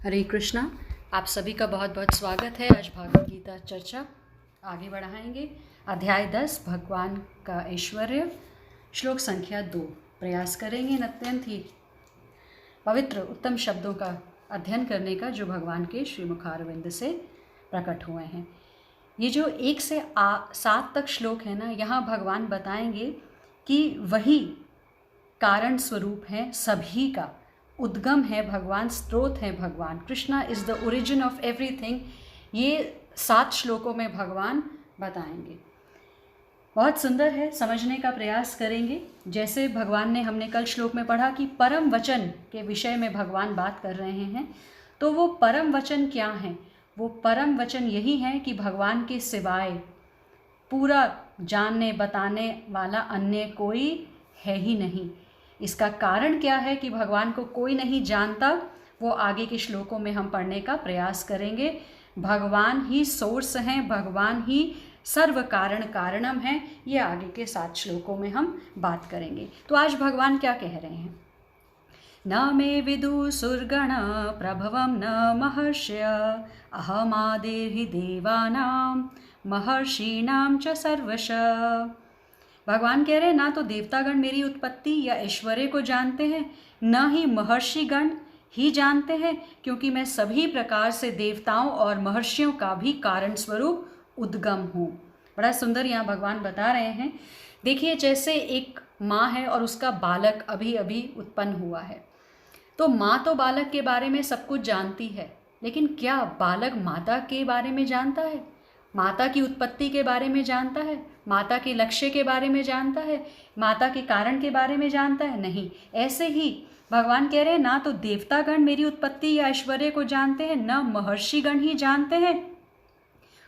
हरे कृष्णा। आप सभी का बहुत बहुत स्वागत है। आज भागवत गीता चर्चा आगे बढ़ाएंगे। अध्याय 10 भगवान का ऐश्वर्य, श्लोक संख्या 2। प्रयास करेंगे अत्यंत ही पवित्र उत्तम शब्दों का अध्ययन करने का जो भगवान के श्रीमुखारविंद से प्रकट हुए हैं। ये जो 1 से 7 तक श्लोक है ना, यहाँ भगवान बताएंगे कि वही कारण स्वरूप है सभी का, उद्गम है भगवान, स्रोत है भगवान। Krishna is the origin of everything. ये 7 श्लोकों में भगवान बताएंगे। बहुत सुंदर है, समझने का प्रयास करेंगे। जैसे भगवान ने, हमने कल श्लोक में पढ़ा कि परम वचन के विषय में भगवान बात कर रहे हैं। तो वो परम वचन क्या हैं? वो परम वचन यही है कि भगवान के सिवाय पूरा जानने बताने वाला अन्य कोई है ही नहीं। इसका कारण क्या है कि भगवान को कोई नहीं जानता, वो आगे के श्लोकों में हम पढ़ने का प्रयास करेंगे। भगवान ही सोर्स हैं, भगवान ही सर्व कारण कारणम है। ये आगे के 7 श्लोकों में हम बात करेंगे। तो आज भगवान क्या कह रहे हैं? न मे विदु सुरगण प्रभवम न महर्षय अहमादिर्हि देवानां महर्षीणां च सर्वश। भगवान कह रहे हैं ना तो देवतागण मेरी उत्पत्ति या ऐश्वर्य को जानते हैं, न ही महर्षिगण ही जानते हैं, क्योंकि मैं सभी प्रकार से देवताओं और महर्षियों का भी कारण स्वरूप उद्गम हूँ। बड़ा सुंदर यहाँ भगवान बता रहे हैं। देखिए, जैसे एक माँ है और उसका बालक अभी अभी उत्पन्न हुआ है, तो माँ तो बालक के बारे में सब कुछ जानती है, लेकिन क्या बालक माता के बारे में जानता है? माता की उत्पत्ति के बारे में जानता है? माता के लक्ष्य के बारे में जानता है? माता के कारण के बारे में जानता है? नहीं। ऐसे ही भगवान कह रहे हैं, ना तो देवतागण मेरी उत्पत्ति या ऐश्वर्य को जानते हैं, न महर्षिगण ही जानते हैं।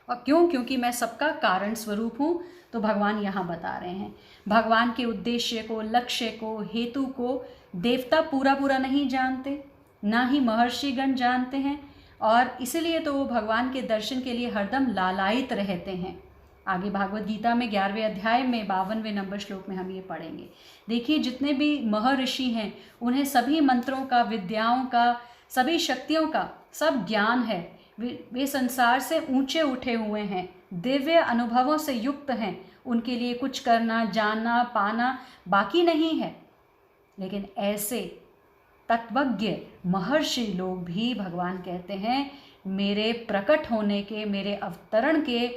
और क्यों? क्योंकि मैं सबका कारण स्वरूप हूँ। तो भगवान यहाँ बता रहे हैं भगवान के उद्देश्य को, लक्ष्य को, हेतु को देवता पूरा पूरा नहीं जानते, ना ही महर्षिगण जानते हैं, और इसीलिए तो वो भगवान के दर्शन के लिए हरदम लालायित रहते हैं। आगे भागवत गीता में 11वें अध्याय में 52वें नंबर श्लोक में हम ये पढ़ेंगे। देखिए, जितने भी महर्षि हैं उन्हें सभी मंत्रों का, विद्याओं का, सभी शक्तियों का सब ज्ञान है। वे संसार से ऊंचे उठे हुए हैं, दिव्य अनुभवों से युक्त हैं। उनके लिए कुछ करना, जानना, पाना बाकी नहीं है। लेकिन ऐसे तत्वज्ञ महर्षि लोग भी, भगवान कहते हैं, मेरे प्रकट होने के, मेरे अवतरण के,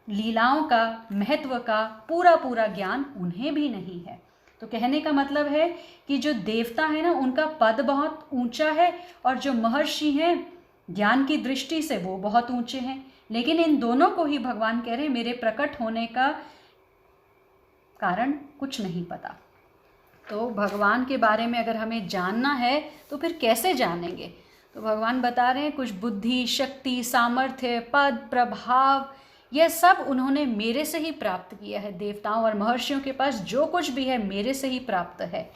लीलाओं का, महत्व का पूरा पूरा ज्ञान उन्हें भी नहीं है। तो कहने का मतलब है कि जो देवता है ना, उनका पद बहुत ऊंचा है, और जो महर्षि हैं ज्ञान की दृष्टि से वो बहुत ऊंचे हैं। लेकिन इन दोनों को ही भगवान कह रहे हैं मेरे प्रकट होने का कारण कुछ नहीं पता। तो भगवान के बारे में अगर हमें जानना है तो फिर कैसे जानेंगे? तो भगवान बता रहे हैं कुछ बुद्धि, शक्ति, सामर्थ्य, पद, प्रभाव, यह सब उन्होंने मेरे से ही प्राप्त किया है। देवताओं और महर्षियों के पास जो कुछ भी है मेरे से ही प्राप्त है।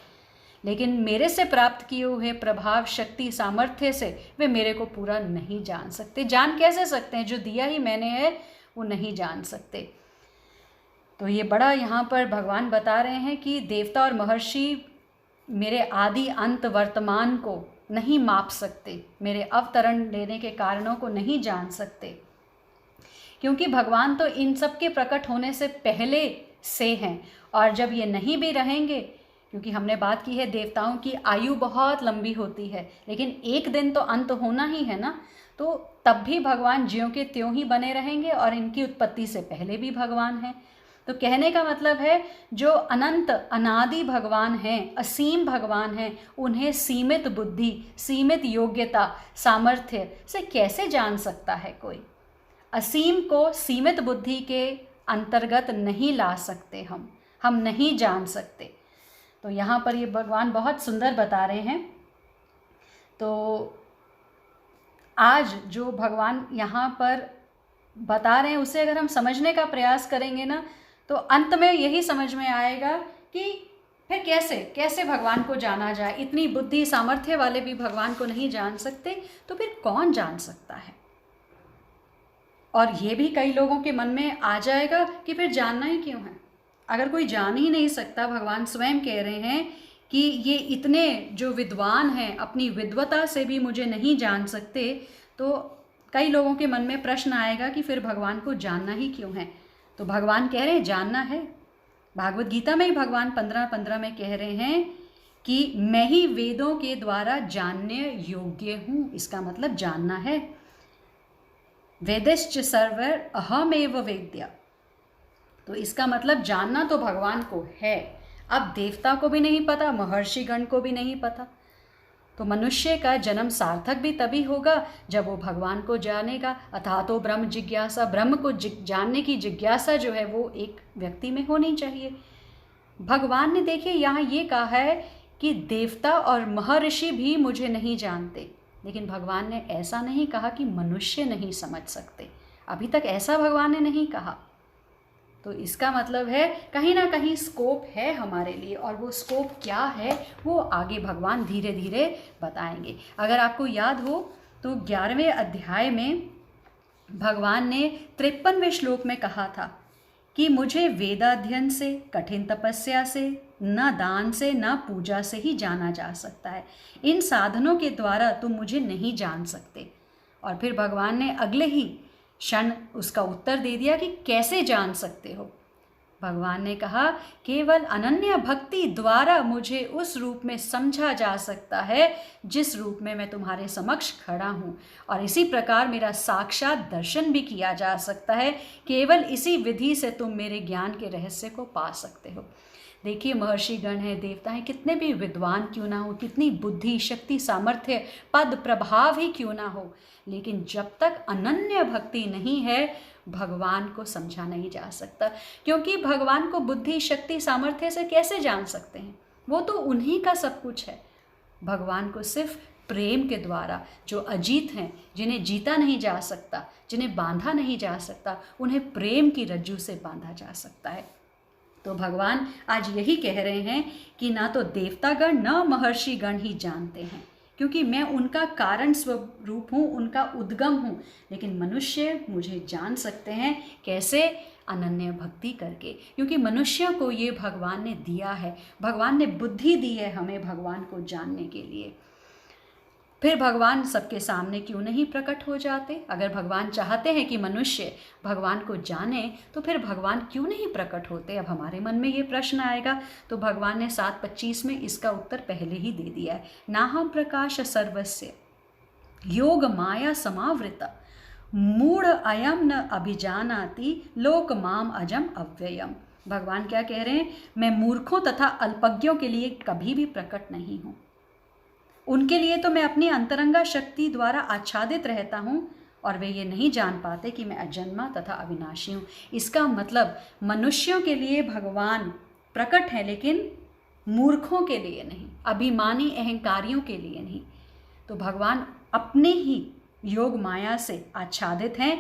लेकिन मेरे से प्राप्त किए हुए प्रभाव, शक्ति, सामर्थ्य से वे मेरे को पूरा नहीं जान सकते। जान कैसे सकते हैं? जो दिया ही मैंने है वो नहीं जान सकते। तो ये बड़ा यहाँ पर भगवान बता रहे हैं कि देवता और महर्षि मेरे आदि अंत वर्तमान को नहीं माप सकते, मेरे अवतरण लेने के कारणों को नहीं जान सकते, क्योंकि भगवान तो इन सब के प्रकट होने से पहले से हैं। और जब ये नहीं भी रहेंगे, क्योंकि हमने बात की है देवताओं की आयु बहुत लंबी होती है, लेकिन एक दिन तो अंत होना ही है ना, तो तब भी भगवान ज्यों के त्यों ही बने रहेंगे, और इनकी उत्पत्ति से पहले भी भगवान हैं। तो कहने का मतलब है जो अनंत अनादि भगवान हैं, असीम भगवान हैं, उन्हें सीमित बुद्धि, सीमित योग्यता, सामर्थ्य से कैसे जान सकता है कोई? असीम को सीमित बुद्धि के अंतर्गत नहीं ला सकते हम नहीं जान सकते। तो यहाँ पर ये भगवान बहुत सुंदर बता रहे हैं। तो आज जो भगवान यहाँ पर बता रहे हैं उसे अगर हम समझने का प्रयास करेंगे ना, तो अंत में यही समझ में आएगा कि फिर कैसे भगवान को जाना जाए। इतनी बुद्धि सामर्थ्य वाले भी भगवान को नहीं जान सकते, तो फिर कौन जान सकता है? और ये भी कई लोगों के मन में आ जाएगा कि फिर जानना ही क्यों है? अगर कोई जान ही नहीं सकता, भगवान स्वयं कह रहे हैं कि ये इतने जो विद्वान हैं अपनी विद्वता से भी मुझे नहीं जान सकते, तो कई लोगों के मन में प्रश्न आएगा कि फिर भगवान को जानना ही क्यों है। तो भगवान कह रहे हैं जानना है। भागवत गीता में ही भगवान 15:15 में कह रहे हैं कि मैं ही वेदों के द्वारा जानने योग्य हूँ। इसका मतलब जानना है। वेदश्च सर्वर अहमेव वेद्या, तो इसका मतलब जानना तो भगवान को है। अब देवता को भी नहीं पता, महर्षिगण को भी नहीं पता, तो मनुष्य का जन्म सार्थक भी तभी होगा जब वो भगवान को जानेगा। अथा तो ब्रह्म जिज्ञासा, ब्रह्म को जानने की जिज्ञासा जो है वो एक व्यक्ति में होनी चाहिए। भगवान ने देखिए यहाँ ये कहा है कि देवता और महर्षि भी मुझे नहीं जानते, लेकिन भगवान ने ऐसा नहीं कहा कि मनुष्य नहीं समझ सकते। अभी तक ऐसा भगवान ने नहीं कहा। तो इसका मतलब है कहीं ना कहीं स्कोप है हमारे लिए, और वो स्कोप क्या है वो आगे भगवान धीरे धीरे बताएंगे। अगर आपको याद हो तो 11वें अध्याय में भगवान ने 53वें श्लोक में कहा था कि मुझे वेदाध्ययन से, कठिन तपस्या से, न दान से, न पूजा से ही जाना जा सकता है। इन साधनों के द्वारा तुम मुझे नहीं जान सकते। और फिर भगवान ने अगले ही क्षण उसका उत्तर दे दिया कि कैसे जान सकते हो। भगवान ने कहा केवल अनन्य भक्ति द्वारा मुझे उस रूप में समझा जा सकता है जिस रूप में मैं तुम्हारे समक्ष खड़ा हूँ, और इसी प्रकार मेरा साक्षात दर्शन भी किया जा सकता है। केवल इसी विधि से तुम मेरे ज्ञान के रहस्य को पा सकते हो। देखिए महर्षिगण हैं, देवता हैं, कितने भी विद्वान क्यों ना हो, कितनी बुद्धि, शक्ति, सामर्थ्य, पद, प्रभाव ही क्यों ना हो, लेकिन जब तक अनन्य भक्ति नहीं है भगवान को समझा नहीं जा सकता। क्योंकि भगवान को बुद्धि, शक्ति, सामर्थ्य से कैसे जान सकते हैं? वो तो उन्हीं का सब कुछ है। भगवान को सिर्फ प्रेम के द्वारा, जो अजीत हैं, जिन्हें जीता नहीं जा सकता, जिन्हें बांधा नहीं जा सकता, उन्हें प्रेम की रज्जू से बांधा जा सकता है। तो भगवान आज यही कह रहे हैं कि ना तो देवतागण न महर्षिगण ही जानते हैं, क्योंकि मैं उनका कारण स्वरूप हूँ, उनका उद्गम हूँ, लेकिन मनुष्य मुझे जान सकते हैं। कैसे? अनन्य भक्ति करके, क्योंकि मनुष्यों को ये भगवान ने दिया है, भगवान ने बुद्धि दी है हमें भगवान को जानने के लिए। फिर भगवान सबके सामने क्यों नहीं प्रकट हो जाते? अगर भगवान चाहते हैं कि मनुष्य भगवान को जाने तो फिर भगवान क्यों नहीं प्रकट होते? अब हमारे मन में ये प्रश्न आएगा, तो भगवान ने 7:25 में इसका उत्तर पहले ही दे दिया है। नाहं प्रकाश सर्वस्य योग माया समावृता मूढ़ अयम न अभिजानाति लोक माम अजम अव्ययम। भगवान क्या कह रहे हैं? मैं मूर्खों तथा अल्पज्ञों के लिए कभी भी प्रकट नहीं हूँ। उनके लिए तो मैं अपनी अंतरंगा शक्ति द्वारा आच्छादित रहता हूँ, और वे ये नहीं जान पाते कि मैं अजन्मा तथा अविनाशी हूँ। इसका मतलब मनुष्यों के लिए भगवान प्रकट है, लेकिन मूर्खों के लिए नहीं, अभिमानी अहंकारियों के लिए नहीं। तो भगवान अपने ही योग माया से आच्छादित हैं।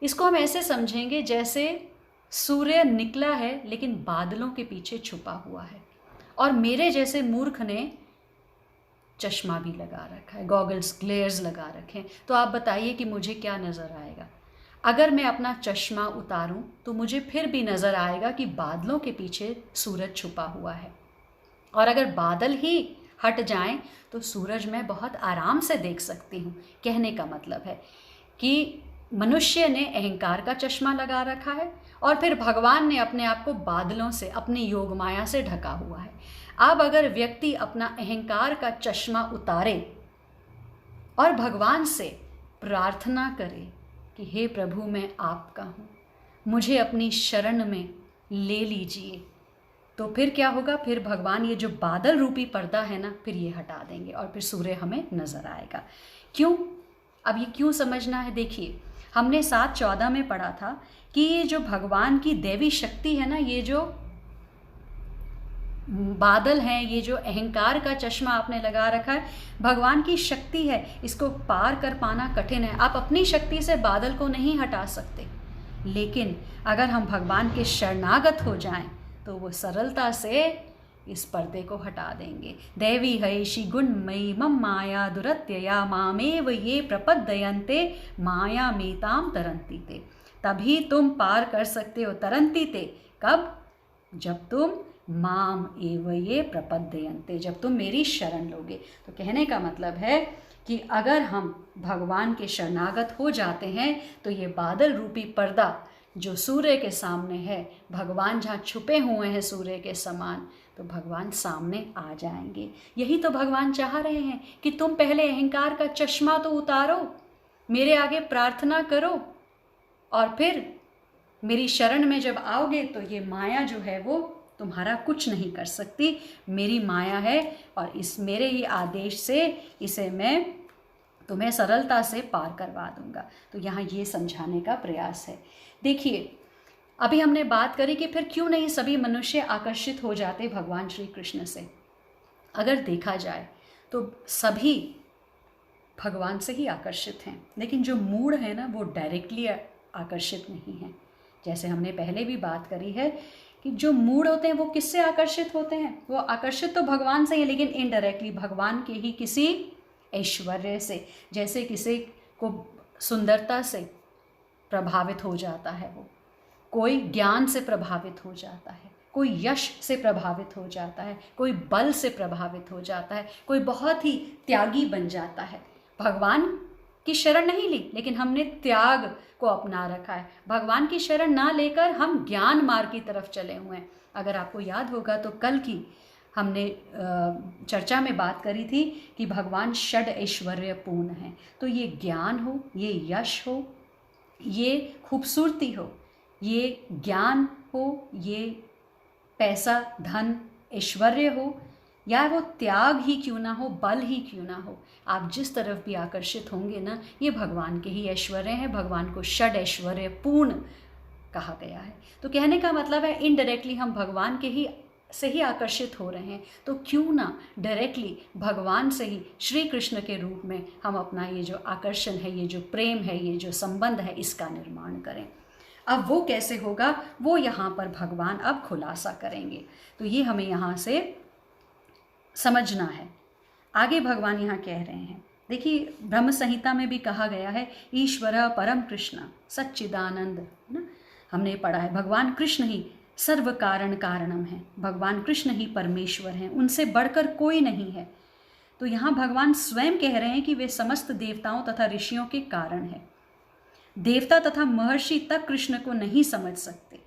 इसको हम ऐसे समझेंगे जैसे सूर्य निकला है लेकिन बादलों के पीछे छुपा हुआ है, और मेरे जैसे मूर्ख ने चश्मा भी लगा रखा है, गॉगल्स, ग्लेयर्स लगा रखे हैं। तो आप बताइए कि मुझे क्या नज़र आएगा? अगर मैं अपना चश्मा उतारूं तो मुझे फिर भी नज़र आएगा कि बादलों के पीछे सूरज छुपा हुआ है, और अगर बादल ही हट जाएं तो सूरज मैं बहुत आराम से देख सकती हूँ। कहने का मतलब है कि मनुष्य ने अहंकार का चश्मा लगा रखा है, और फिर भगवान ने अपने आप को बादलों से, अपनी योग माया से ढका हुआ है। अब अगर व्यक्ति अपना अहंकार का चश्मा उतारे और भगवान से प्रार्थना करे कि हे प्रभु मैं आपका हूँ, मुझे अपनी शरण में ले लीजिए, तो फिर क्या होगा? फिर भगवान ये जो बादल रूपी पर्दा है ना, फिर ये हटा देंगे और फिर सूर्य हमें नज़र आएगा। क्यों? अब ये क्यों समझना है? देखिए, हमने 7:14 में पढ़ा था कि ये जो भगवान की दैवी शक्ति है ना, ये जो बादल हैं, ये जो अहंकार का चश्मा आपने लगा रखा है, भगवान की शक्ति है, इसको पार कर पाना कठिन है। आप अपनी शक्ति से बादल को नहीं हटा सकते, लेकिन अगर हम भगवान के शरणागत हो जाएं तो वो सरलता से इस पर्दे को हटा देंगे। दैवी हैषि गुणमयी मम माया दुरत्यया मामेव ये प्रपद्यन्ते माया मेताम तरन्ति ते। तभी तुम पार कर सकते हो तरन्ति ते। कब? जब तुम माम एव ये प्रपद्यन्ते, जब तुम मेरी शरण लोगे। तो कहने का मतलब है कि अगर हम भगवान के शरणागत हो जाते हैं तो ये बादल रूपी पर्दा जो सूर्य के सामने है, भगवान जहाँ छुपे हुए हैं सूर्य के समान, तो भगवान सामने आ जाएंगे। यही तो भगवान चाह रहे हैं कि तुम पहले अहंकार का चश्मा तो उतारो, मेरे आगे प्रार्थना करो, और फिर मेरी शरण में जब आओगे तो ये माया जो है वो तुम्हारा कुछ नहीं कर सकती। मेरी माया है और इस मेरे ही आदेश से इसे मैं तुम्हें सरलता से पार करवा दूंगा। तो यहाँ ये समझाने का प्रयास है। देखिए, अभी हमने बात करी कि फिर क्यों नहीं सभी मनुष्य आकर्षित हो जाते भगवान श्री कृष्ण से। अगर देखा जाए तो सभी भगवान से ही आकर्षित हैं, लेकिन जो मूढ़ है ना वो डायरेक्टली आकर्षित नहीं है। जैसे हमने पहले भी बात करी है कि जो मूढ़ होते हैं वो किससे आकर्षित होते हैं, वो आकर्षित तो भगवान से ही, लेकिन इनडायरेक्टली भगवान के ही किसी ऐश्वर्य से। जैसे किसी को सुंदरता से प्रभावित हो जाता है, वो कोई ज्ञान से प्रभावित हो जाता है, कोई यश से प्रभावित हो जाता है, कोई बल से प्रभावित हो जाता है, कोई बहुत ही त्यागी बन जाता है। भगवान की शरण नहीं ली, लेकिन हमने त्याग को अपना रखा है। भगवान की शरण ना लेकर हम ज्ञान मार्ग की तरफ चले हुए हैं। अगर आपको याद होगा तो कल की हमने चर्चा में बात करी थी कि भगवान षड ऐश्वर्य पूर्ण है। तो ये ज्ञान हो, ये यश हो, ये खूबसूरती हो, ये ज्ञान हो, ये पैसा धन ऐश्वर्य हो, या वो त्याग ही क्यों ना हो, बल ही क्यों ना हो, आप जिस तरफ भी आकर्षित होंगे ना, ये भगवान के ही ऐश्वर्य हैं। भगवान को षड ऐश्वर्य पूर्ण कहा गया है। तो कहने का मतलब है इनडायरेक्टली हम भगवान के ही से ही आकर्षित हो रहे हैं, तो क्यों ना डायरेक्टली भगवान से ही श्री कृष्ण के रूप में हम अपना ये जो आकर्षण है, ये जो प्रेम है, ये जो संबंध है, इसका निर्माण करें। अब वो कैसे होगा, वो यहाँ पर भगवान अब खुलासा करेंगे। तो ये हमें यहाँ से समझना है। आगे भगवान यहाँ कह रहे हैं, देखिए ब्रह्म संहिता में भी कहा गया है, ईश्वर परम कृष्ण सच्चिदानंद, ना हमने पढ़ा है, भगवान कृष्ण ही सर्व कारण कारणम है, भगवान कृष्ण ही परमेश्वर हैं, उनसे बढ़कर कोई नहीं है। तो यहाँ भगवान स्वयं कह रहे हैं कि वे समस्त देवताओं तथा ऋषियों के कारण है। देवता तथा महर्षि तक कृष्ण को नहीं समझ सकते।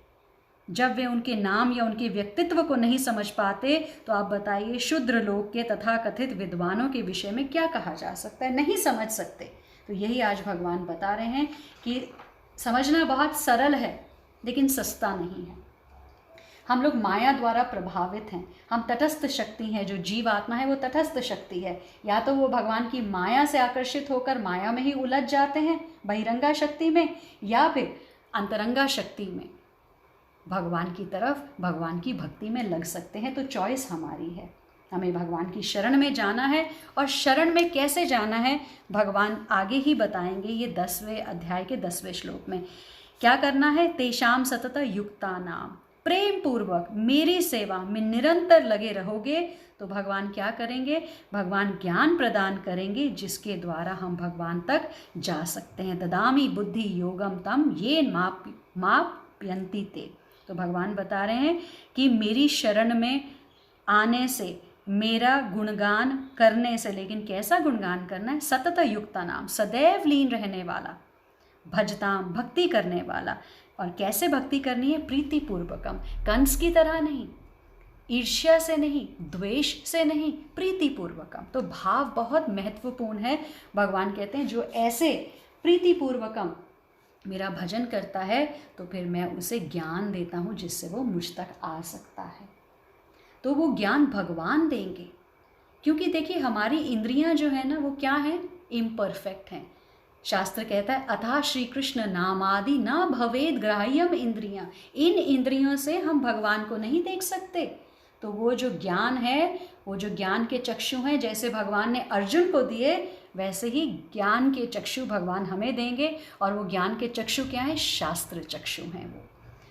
जब वे उनके नाम या उनके व्यक्तित्व को नहीं समझ पाते, तो आप बताइए शूद्र लोग के तथा कथित विद्वानों के विषय में क्या कहा जा सकता है, नहीं समझ सकते। तो यही आज भगवान बता रहे हैं कि समझना बहुत सरल है, लेकिन सस्ता नहीं है। हम लोग माया द्वारा प्रभावित हैं, हम तटस्थ शक्ति हैं, जो जीव आत्मा है वो तटस्थ शक्ति है। या तो वो भगवान की माया से आकर्षित होकर माया में ही उलझ जाते हैं, बहिरंगा शक्ति में, या फिर अंतरंगा शक्ति में भगवान की तरफ, भगवान की भक्ति में लग सकते हैं। तो चॉइस हमारी है, हमें भगवान की शरण में जाना है। और शरण में कैसे जाना है भगवान आगे ही बताएंगे, ये 10वें अध्याय के 10वें श्लोक में। क्या करना है, तेषाम सतत युक्ता नाम, प्रेम पूर्वक मेरी सेवा में निरंतर लगे रहोगे तो भगवान क्या करेंगे, भगवान ज्ञान प्रदान करेंगे, जिसके द्वारा हम भगवान तक जा सकते हैं। ददामी बुद्धि योगम तम ये मापयन्ति ते। तो भगवान बता रहे हैं कि मेरी शरण में आने से, मेरा गुणगान करने से, लेकिन कैसा गुणगान करना है, सतत युक्ता नाम, सदैव लीन रहने वाला, भजताम भक्ति करने वाला। और कैसे भक्ति करनी है, प्रीति पूर्वकम, कंस की तरह नहीं, ईर्ष्या से नहीं, द्वेष से नहीं, प्रीति पूर्वकम। तो भाव बहुत महत्वपूर्ण है। भगवान कहते हैं जो ऐसे प्रीति पूर्वकम मेरा भजन करता है तो फिर मैं उसे ज्ञान देता हूँ जिससे वो मुझ तक आ सकता है। तो वो ज्ञान भगवान देंगे, क्योंकि देखिए हमारी इंद्रियां जो है ना वो क्या है, इम्परफेक्ट हैं। शास्त्र कहता है अतः श्री कृष्ण नामादि न भवेद ग्राह्यम इंद्रियां, इन इंद्रियों से हम भगवान को नहीं देख सकते। तो वो जो ज्ञान है, वो जो ज्ञान के चक्षु हैं, जैसे भगवान ने अर्जुन को दिए, वैसे ही ज्ञान के चक्षु भगवान हमें देंगे। और वो ज्ञान के चक्षु क्या है, शास्त्र चक्षु हैं वो।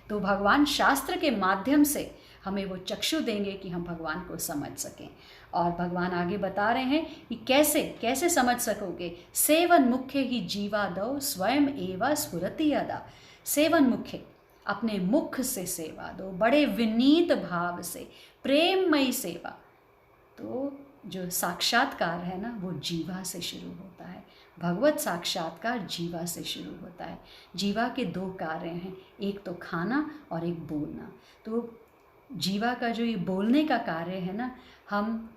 तो भगवान शास्त्र के माध्यम से हमें वो चक्षु देंगे कि हम भगवान को समझ सकें। और भगवान आगे बता रहे हैं कि कैसे कैसे समझ सकोगे, सेवन मुख्य ही जीवा दो स्वयं एवं स्फुरति यदा। सेवन मुख्य, अपने मुख से सेवा दो, बड़े विनीत भाव से, प्रेममयी सेवा। तो जो साक्षात्कार है ना, वो जीवा से शुरू होता है। भगवत साक्षात्कार जीवा से शुरू होता है। जीवा के दो कार्य हैं, एक तो खाना और एक बोलना। तो जीवा का जो ये बोलने का कार्य है ना, हम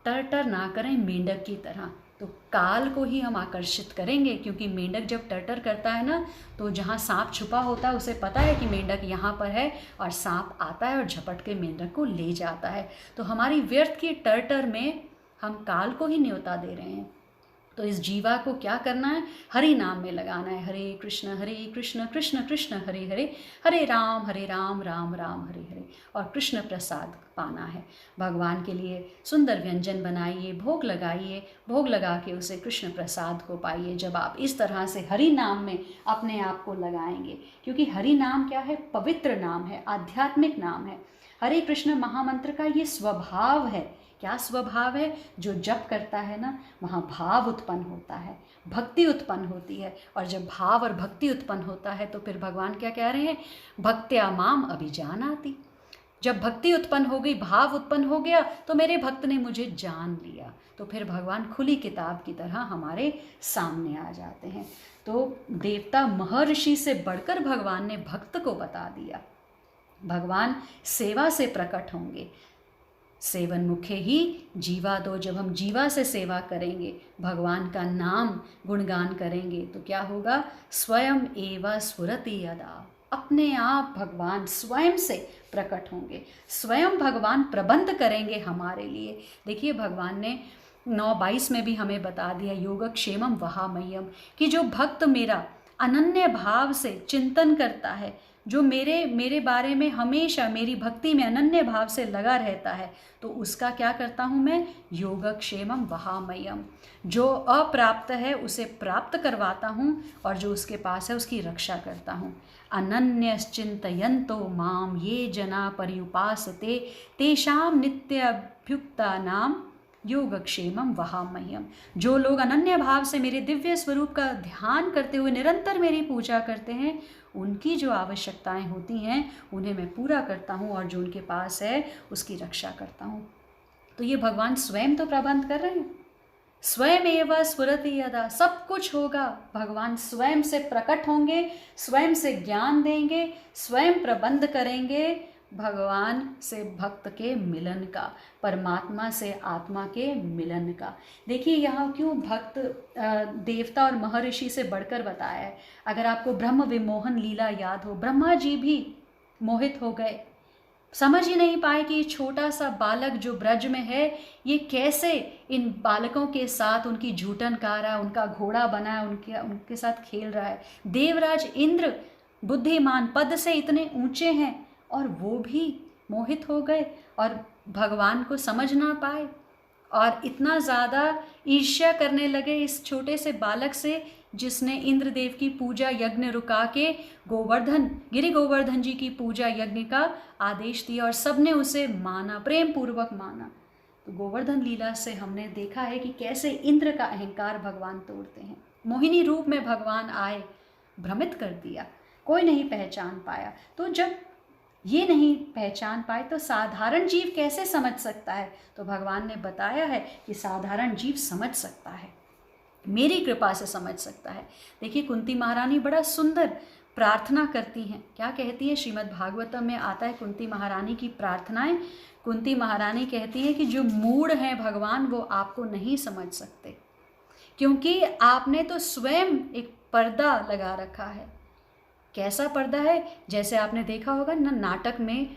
टर ना करें मेंढक की तरह, तो काल को ही हम आकर्षित करेंगे। क्योंकि मेंढक जब टर करता है ना, तो जहाँ सांप छुपा होता है उसे पता है कि मेंढक यहाँ पर है, और सांप आता है और झपट के मेंढक को ले जाता है। तो हमारी व्यर्थ की टर में हम काल को ही न्योता दे रहे हैं। तो इस जीवा को क्या करना है, हरि नाम में लगाना है। हरे कृष्ण कृष्ण कृष्ण हरे हरे, हरे राम राम राम हरे हरे, और कृष्ण प्रसाद पाना है। भगवान के लिए सुंदर व्यंजन बनाइए, भोग लगाइए, भोग लगा के उसे कृष्ण प्रसाद को पाइए। जब आप इस तरह से हरि नाम में अपने आप को लगाएंगे, क्योंकि हरि नाम क्या है, पवित्र नाम है, आध्यात्मिक नाम है। हरे कृष्ण महामंत्र का ये स्वभाव है। क्या स्वभाव है, जो जप करता है ना, वहाँ भाव उत्पन्न होता है, भक्ति उत्पन्न होती है। और जब भाव और भक्ति उत्पन्न होता है तो फिर भगवान क्या कह रहे हैं, भक्त्या माम अभिजानाति। जब भक्ति उत्पन्न हो गई, भाव उत्पन्न हो गया, तो मेरे भक्त ने मुझे जान लिया। तो फिर भगवान खुली किताब की तरह हमारे सामने आ जाते हैं। तो देवता महर्षि से बढ़कर भगवान ने भक्त को बता दिया। भगवान सेवा से प्रकट होंगे। सेवन मुखे ही जीवा दो। जब हम जीवा से सेवा करेंगे, भगवान का नाम गुणगान करेंगे, तो क्या होगा, स्वयं एवं स्फुरति यदा, अपने आप भगवान स्वयं से प्रकट होंगे, स्वयं भगवान प्रबंध करेंगे हमारे लिए। देखिए भगवान ने 9:22 में भी हमें बता दिया, योगक्षेमम वहामह्यम, कि जो भक्त मेरा अनन्य भाव से चिंतन करता है, जो मेरे बारे में हमेशा मेरी भक्ति में अनन्य भाव से लगा रहता है, तो उसका क्या करता हूँ मैं, योगक्षेमम वहामह्यम। जो अप्राप्त है उसे प्राप्त करवाता हूँ, और जो उसके पास है उसकी रक्षा करता हूँ। अनन्यश्चिन्तयन्तो माम ये जना पर्युपासते तेषां नित्याभ्युक्ता नाम योगक्षेमम वहामह्यम। जो लोग अनन्य भाव से मेरे दिव्य स्वरूप का ध्यान करते हुए निरंतर मेरी पूजा करते हैं, उनकी जो आवश्यकताएं होती हैं उन्हें मैं पूरा करता हूँ, और जो उनके पास है उसकी रक्षा करता हूँ। तो ये भगवान स्वयं तो प्रबंध कर रहे हैं। स्वयं एवं स्फुरति यदा, सब कुछ होगा, भगवान स्वयं से प्रकट होंगे, स्वयं से ज्ञान देंगे, स्वयं प्रबंध करेंगे भगवान से भक्त के मिलन का, परमात्मा से आत्मा के मिलन का। देखिए यहाँ क्यों भक्त देवता और महर्षि से बढ़कर बताया है। अगर आपको ब्रह्म विमोहन लीला याद हो, ब्रह्मा जी भी मोहित हो गए, समझ ही नहीं पाए कि ये छोटा सा बालक जो ब्रज में है, ये कैसे इन बालकों के साथ उनकी झूठन गा रहा है, उनका घोड़ा बना है, उनके साथ खेल रहा है। देवराज इंद्र बुद्धिमान पद से इतने ऊंचे हैं, और वो भी मोहित हो गए और भगवान को समझ ना पाए, और इतना ज़्यादा ईर्ष्या करने लगे इस छोटे से बालक से, जिसने इंद्रदेव की पूजा यज्ञ रुका के गिरि गोवर्धन जी की पूजा यज्ञ का आदेश दिया, और सबने उसे माना, प्रेम पूर्वक माना। तो गोवर्धन लीला से हमने देखा है कि कैसे इंद्र का अहंकार भगवान तोड़ते हैं। मोहिनी रूप में भगवान आए, भ्रमित कर दिया, कोई नहीं पहचान पाया। तो जब ये नहीं पहचान पाए तो साधारण जीव कैसे समझ सकता है। तो भगवान ने बताया है कि साधारण जीव समझ सकता है, मेरी कृपा से समझ सकता है। देखिए कुंती महारानी बड़ा सुंदर प्रार्थना करती हैं। क्या कहती है, श्रीमद् भागवतम में आता है कुंती महारानी की प्रार्थनाएं। कुंती महारानी कहती है कि जो मूढ़ हैं भगवान, वो आपको नहीं समझ सकते, क्योंकि आपने तो स्वयं एक पर्दा लगा रखा है। कैसा पर्दा है, जैसे आपने देखा होगा ना, नाटक में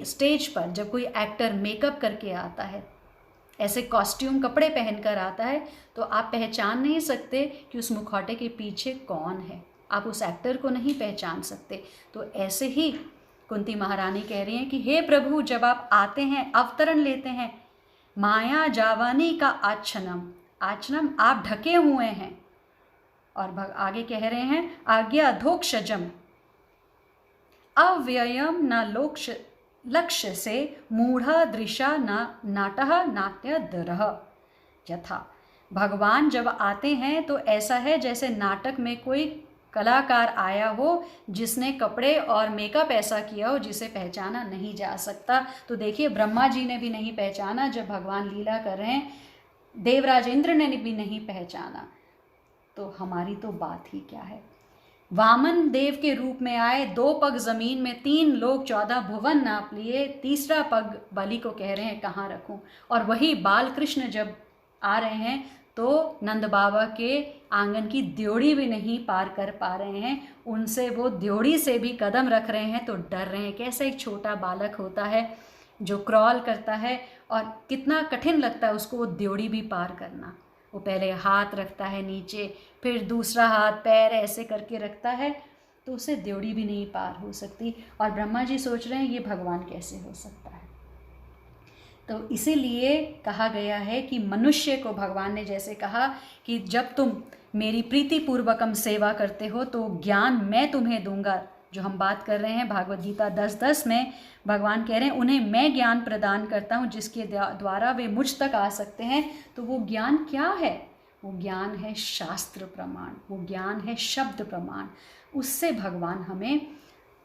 स्टेज पर जब कोई एक्टर मेकअप करके आता है, ऐसे कॉस्ट्यूम कपड़े पहनकर आता है, तो आप पहचान नहीं सकते कि उस मुखौटे के पीछे कौन है, आप उस एक्टर को नहीं पहचान सकते। तो ऐसे ही कुंती महारानी कह रही हैं कि हे प्रभु, जब आप आते हैं, अवतरण लेते हैं, माया जावानी का आचनम आप ढके हुए हैं। और आगे कह रहे हैं, आज्ञा धोक्षजम अव्ययम न लक्ष्य से मूढ़ा दृशा न नाटः नाट्य दरह। यथा, भगवान जब आते हैं तो ऐसा है जैसे नाटक में कोई कलाकार आया हो जिसने कपड़े और मेकअप ऐसा किया हो जिसे पहचाना नहीं जा सकता। तो देखिए ब्रह्मा जी ने भी नहीं पहचाना जब भगवान लीला कर रहे हैं, देवराज इंद्र ने भी नहीं पहचाना, तो हमारी तो बात ही क्या है। वामन देव के रूप में आए, 2 पग जमीन में, 3 लोग 14 भुवन नाप लिए, तीसरा पग बलि को कह रहे हैं कहाँ रखूं। और वही बाल कृष्ण जब आ रहे हैं तो नंद बाबा के आंगन की द्योड़ी भी नहीं पार कर पा रहे हैं, उनसे वो द्योड़ी से भी कदम रख रहे हैं तो डर रहे हैं। कैसे एक छोटा बालक होता है जो क्रॉल करता है और कितना कठिन लगता है उसको वो द्योड़ी भी पार करना। वो पहले हाथ रखता है नीचे, फिर दूसरा हाथ पैर ऐसे करके रखता है, तो उसे द्योड़ी भी नहीं पार हो सकती। और ब्रह्मा जी सोच रहे हैं ये भगवान कैसे हो सकता है। तो इसीलिए कहा गया है कि मनुष्य को भगवान ने जैसे कहा कि जब तुम मेरी प्रीतिपूर्वकम सेवा करते हो तो ज्ञान मैं तुम्हें दूंगा। जो हम बात कर रहे हैं भागवत गीता 10:10 में भगवान कह रहे हैं उन्हें मैं ज्ञान प्रदान करता हूँ जिसके द्वारा वे मुझ तक आ सकते हैं। तो वो ज्ञान क्या है? वो ज्ञान है शास्त्र प्रमाण, वो ज्ञान है शब्द प्रमाण, उससे भगवान हमें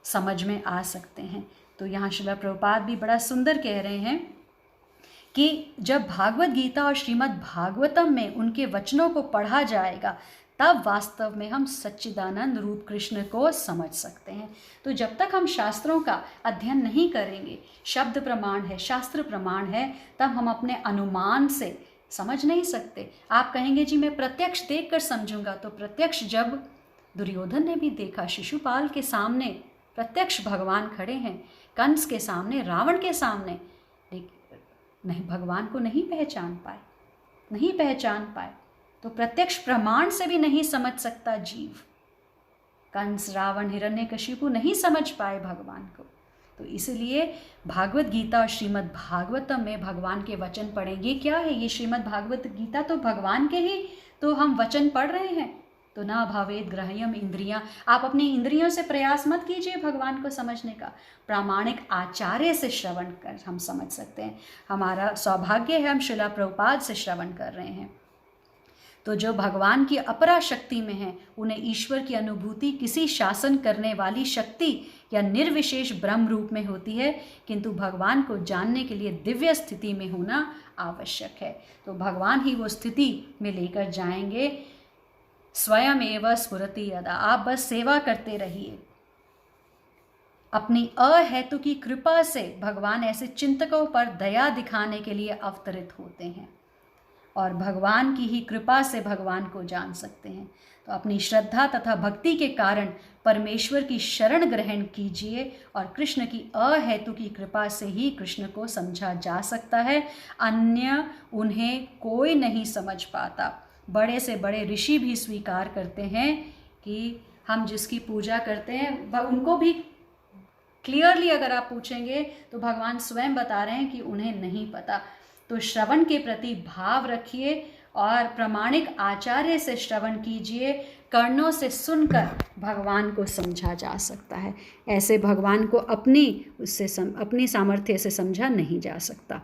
समझ में आ सकते हैं। तो यहाँ श्रील प्रभुपाद भी बड़ा सुंदर कह रहे हैं कि जब भागवत गीता और श्रीमद् भागवतम में उनके वचनों को पढ़ा जाएगा तब वास्तव में हम सच्चिदानंद रूप कृष्ण को समझ सकते हैं। तो जब तक हम शास्त्रों का अध्ययन नहीं करेंगे, शब्द प्रमाण है, शास्त्र प्रमाण है, तब हम अपने अनुमान से समझ नहीं सकते। आप कहेंगे जी मैं प्रत्यक्ष देखकर समझूंगा, तो प्रत्यक्ष जब दुर्योधन ने भी देखा, शिशुपाल के सामने प्रत्यक्ष भगवान खड़े हैं, कंस के सामने, रावण के सामने, नहीं भगवान को नहीं पहचान पाए। तो प्रत्यक्ष प्रमाण से भी नहीं समझ सकता जीव। कंस, रावण, हिरण्यकशिपु नहीं समझ पाए भगवान को। तो इसलिए भागवत गीता और श्रीमद् भागवतम में भगवान के वचन पढ़ेंगे। क्या है ये श्रीमद् भागवत गीता? तो भगवान के ही तो हम वचन पढ़ रहे हैं। तो ना भावेद ग्राह्यम इंद्रियां, आप अपनी इंद्रियों से प्रयास मत कीजिए भगवान को समझने का, प्रामाणिक आचार्य से श्रवण कर हम समझ सकते हैं। हमारा सौभाग्य है हम श्रीला प्रभुपाद से श्रवण कर रहे हैं। तो जो भगवान की अपरा शक्ति में हैं उन्हें ईश्वर की अनुभूति किसी शासन करने वाली शक्ति या निर्विशेष ब्रह्म रूप में होती है, किंतु भगवान को जानने के लिए दिव्य स्थिति में होना आवश्यक है। तो भगवान ही वो स्थिति में लेकर जाएंगे। स्वयं एवं स्फुरति यदा, आप बस सेवा करते रहिए। अपनी अहेतु की कृपा से भगवान ऐसे चिंतकों पर दया दिखाने के लिए अवतरित होते हैं और भगवान की ही कृपा से भगवान को जान सकते हैं। तो अपनी श्रद्धा तथा भक्ति के कारण परमेश्वर की शरण ग्रहण कीजिए और कृष्ण की अहेतु की कृपा से ही कृष्ण को समझा जा सकता है, अन्य उन्हें कोई नहीं समझ पाता। बड़े से बड़े ऋषि भी स्वीकार करते हैं कि हम जिसकी पूजा करते हैं उनको भी क्लियरली अगर आप पूछेंगे तो भगवान स्वयं बता रहे हैं कि उन्हें नहीं पता। तो श्रवण के प्रति भाव रखिए और प्रामाणिक आचार्य से श्रवण कीजिए। कर्णों से सुनकर भगवान को समझा जा सकता है, ऐसे भगवान को अपनी सामर्थ्य से समझा नहीं जा सकता।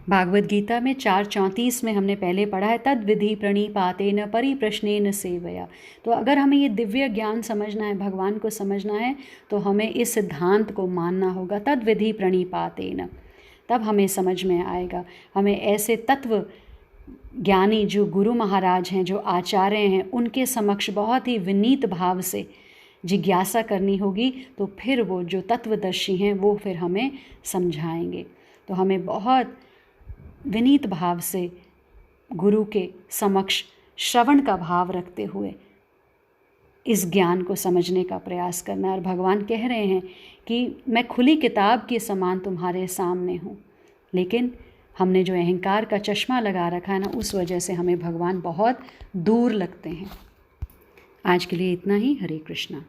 भागवत गीता में 4:34 में हमने पहले पढ़ा है, तद विधि प्रणिपातेन परिप्रश्नेन सेवया। तो अगर हमें ये दिव्य ज्ञान समझना है, भगवान को समझना है, तो हमें इस सिद्धांत को मानना होगा, तद विधि प्रणिपातेन, तब हमें समझ में आएगा। हमें ऐसे तत्व ज्ञानी जो गुरु महाराज हैं, जो आचार्य हैं, उनके समक्ष बहुत ही विनीत भाव से जिज्ञासा करनी होगी, तो फिर वो जो तत्वदर्शी हैं वो फिर हमें समझाएंगे। तो हमें बहुत विनीत भाव से गुरु के समक्ष श्रवण का भाव रखते हुए इस ज्ञान को समझने का प्रयास करना है। और भगवान कह रहे हैं कि मैं खुली किताब के समान तुम्हारे सामने हूँ, लेकिन हमने जो अहंकार का चश्मा लगा रखा है ना, उस वजह से हमें भगवान बहुत दूर लगते हैं। आज के लिए इतना ही। हरे कृष्णा।